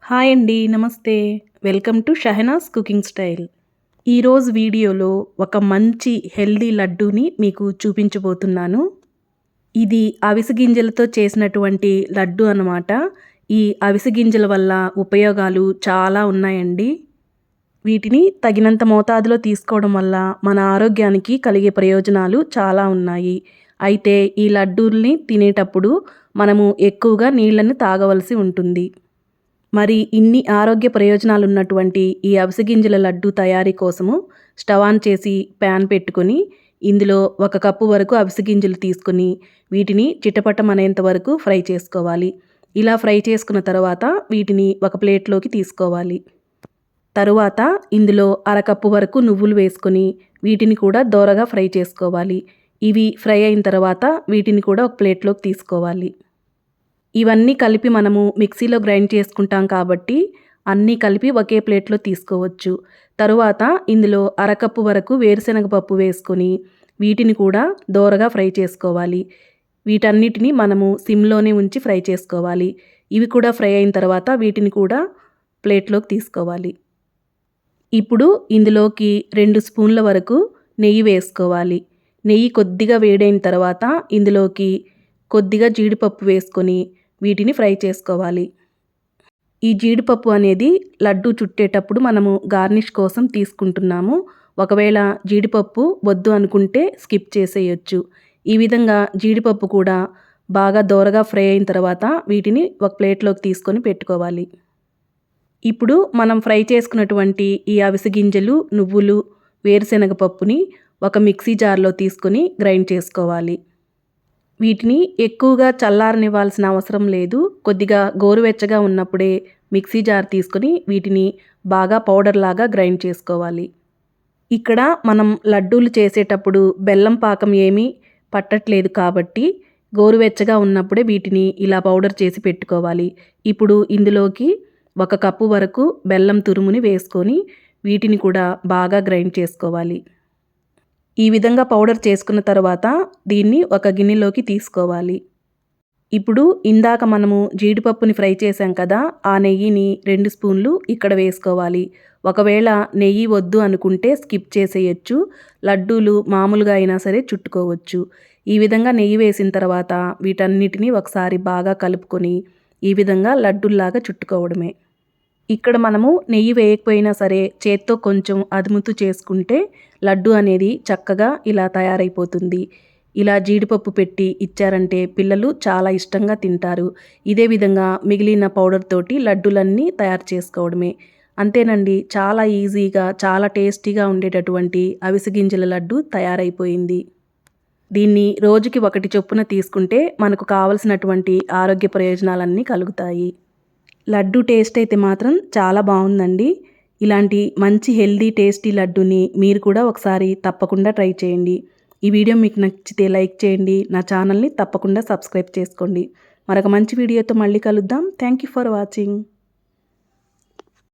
Hi అండి. నమస్తే. Welcome to Shahnaz cooking style. ఈరోజు వీడియోలో ఒక మంచి హెల్దీ లడ్డూని మీకు చూపించబోతున్నాను. ఇది అవిసె గింజలతో చేసినటువంటి లడ్డు అన్నమాట. ఈ అవిసె గింజల వల్ల ఉపయోగాలు చాలా ఉన్నాయండి. వీటిని తగినంత మోతాదులో తీసుకోవడం వల్ల మన ఆరోగ్యానికి కలిగే ప్రయోజనాలు చాలా ఉన్నాయి. అయితే ఈ లడ్డూల్ని తినేటప్పుడు మనము ఎక్కువగా నీళ్ళని తాగవలసి ఉంటుంది. మరి ఇన్ని ఆరోగ్య ప్రయోజనాలు ఉన్నటువంటి ఈ అవిసె గింజల లడ్డు తయారీ కోసము స్టవ్ ఆన్ చేసి ప్యాన్ పెట్టుకొని ఇందులో 1 కప్పు వరకు అవిసె గింజలు తీసుకొని వీటిని చిటపటమనేంత వరకు ఫ్రై చేసుకోవాలి. ఇలా ఫ్రై చేసుకున్న తర్వాత వీటిని ఒక ప్లేట్లోకి తీసుకోవాలి. తరువాత ఇందులో 1/2 కప్పు వరకు నువ్వులు వేసుకొని వీటిని కూడా దోరగా ఫ్రై చేసుకోవాలి. ఇవి ఫ్రై అయిన తర్వాత వీటిని కూడా ఒక ప్లేట్లోకి తీసుకోవాలి. ఇవన్నీ కలిపి మనము మిక్సీలో గ్రైండ్ చేసుకుంటాం కాబట్టి అన్నీ కలిపి ఒకే ప్లేట్లో తీసుకోవచ్చు. తరువాత ఇందులో 1/2 కప్పు వరకు వేరుశనగ పప్పు వేసుకొని వీటిని కూడా దోరగా ఫ్రై చేసుకోవాలి. వీటన్నిటిని మనము సిమ్లోనే ఉంచి ఫ్రై చేసుకోవాలి. ఇవి కూడా ఫ్రై అయిన తర్వాత వీటిని కూడా ప్లేట్లోకి తీసుకోవాలి. ఇప్పుడు ఇందులోకి 2 స్పూన్ల వరకు నెయ్యి వేసుకోవాలి. నెయ్యి కొద్దిగా వేడైన తర్వాత ఇందులోకి కొద్దిగా జీడిపప్పు వేసుకొని వీటిని ఫ్రై చేసుకోవాలి. ఈ జీడిపప్పు అనేది లడ్డు చుట్టేటప్పుడు మనము గార్నిష్ కోసం తీసుకుంటున్నాము. ఒకవేళ జీడిపప్పు వద్దు అనుకుంటే స్కిప్ చేసేయొచ్చు. ఈ విధంగా జీడిపప్పు కూడా బాగా దోరగా ఫ్రై అయిన తర్వాత వీటిని ఒక ప్లేట్లోకి తీసుకొని పెట్టుకోవాలి. ఇప్పుడు మనం ఫ్రై చేసుకున్నటువంటి ఈ అవిసె గింజలు, నువ్వులు, వేరుశనగ పప్పుని ఒక మిక్సీ జార్లో తీసుకొని గ్రైండ్ చేసుకోవాలి. వీటిని ఎక్కువగా చల్లారనివ్వాల్సిన అవసరం లేదు. కొద్దిగా గోరువెచ్చగా ఉన్నప్పుడే మిక్సీ జార్ తీసుకొని వీటిని బాగా పౌడర్ లాగా గ్రైండ్ చేసుకోవాలి. ఇక్కడ మనం లడ్డూలు చేసేటప్పుడు బెల్లం పాకం ఏమీ పట్టట్లేదు కాబట్టి గోరువెచ్చగా ఉన్నప్పుడే వీటిని ఇలా పౌడర్ చేసి పెట్టుకోవాలి. ఇప్పుడు ఇందులోకి 1 కప్పు వరకు బెల్లం తురుముని వేసుకొని వీటిని కూడా బాగా గ్రైండ్ చేసుకోవాలి. ఈ విధంగా పౌడర్ చేసుకున్న తర్వాత దీన్ని ఒక గిన్నెలోకి తీసుకోవాలి. ఇప్పుడు ఇందాక మనము జీడిపప్పుని ఫ్రై చేసాం కదా, ఆ నెయ్యిని 2 స్పూన్లు ఇక్కడ వేసుకోవాలి. ఒకవేళ నెయ్యి వద్దు అనుకుంటే స్కిప్ చేసేయచ్చు. లడ్డూలు మామూలుగా అయినా సరే చుట్టుకోవచ్చు. ఈ విధంగా నెయ్యి వేసిన తర్వాత వీటన్నిటిని ఒకసారి బాగా కలుపుకొని ఈ విధంగా లడ్డూల్లాగా చుట్టుకోవడమే. ఇక్కడ మనము నెయ్యి వేయకపోయినా సరే చేత్తో కొంచెం అదుముతూ చేసుకుంటే లడ్డు అనేది చక్కగా ఇలా తయారైపోతుంది. ఇలా జీడిపప్పు పెట్టి ఇచ్చారంటే పిల్లలు చాలా ఇష్టంగా తింటారు. ఇదే విధంగా మిగిలిన పౌడర్ తోటి లడ్డూలన్నీ తయారు చేసుకోవడమే. అంతేనండి, చాలా ఈజీగా చాలా టేస్టీగా ఉండేటటువంటి అవిసె గింజల లడ్డు తయారైపోయింది. దీన్ని రోజుకి 1 చొప్పున తీసుకుంటే మనకు కావలసినటువంటి ఆరోగ్య ప్రయోజనాలన్నీ కలుగుతాయి. లడ్డు టేస్ట్ అయితే మాత్రం చాలా బాగుందండి. ఇలాంటి మంచి హెల్దీ టేస్టీ లడ్డూని మీరు కూడా ఒకసారి తప్పకుండా ట్రై చేయండి. ఈ వీడియో మీకు నచ్చితే లైక్ చేయండి. నా ఛానల్ని తప్పకుండా సబ్స్క్రైబ్ చేసుకోండి. మరొక మంచి వీడియోతో మళ్ళీ కలుద్దాం. Thank you for watching.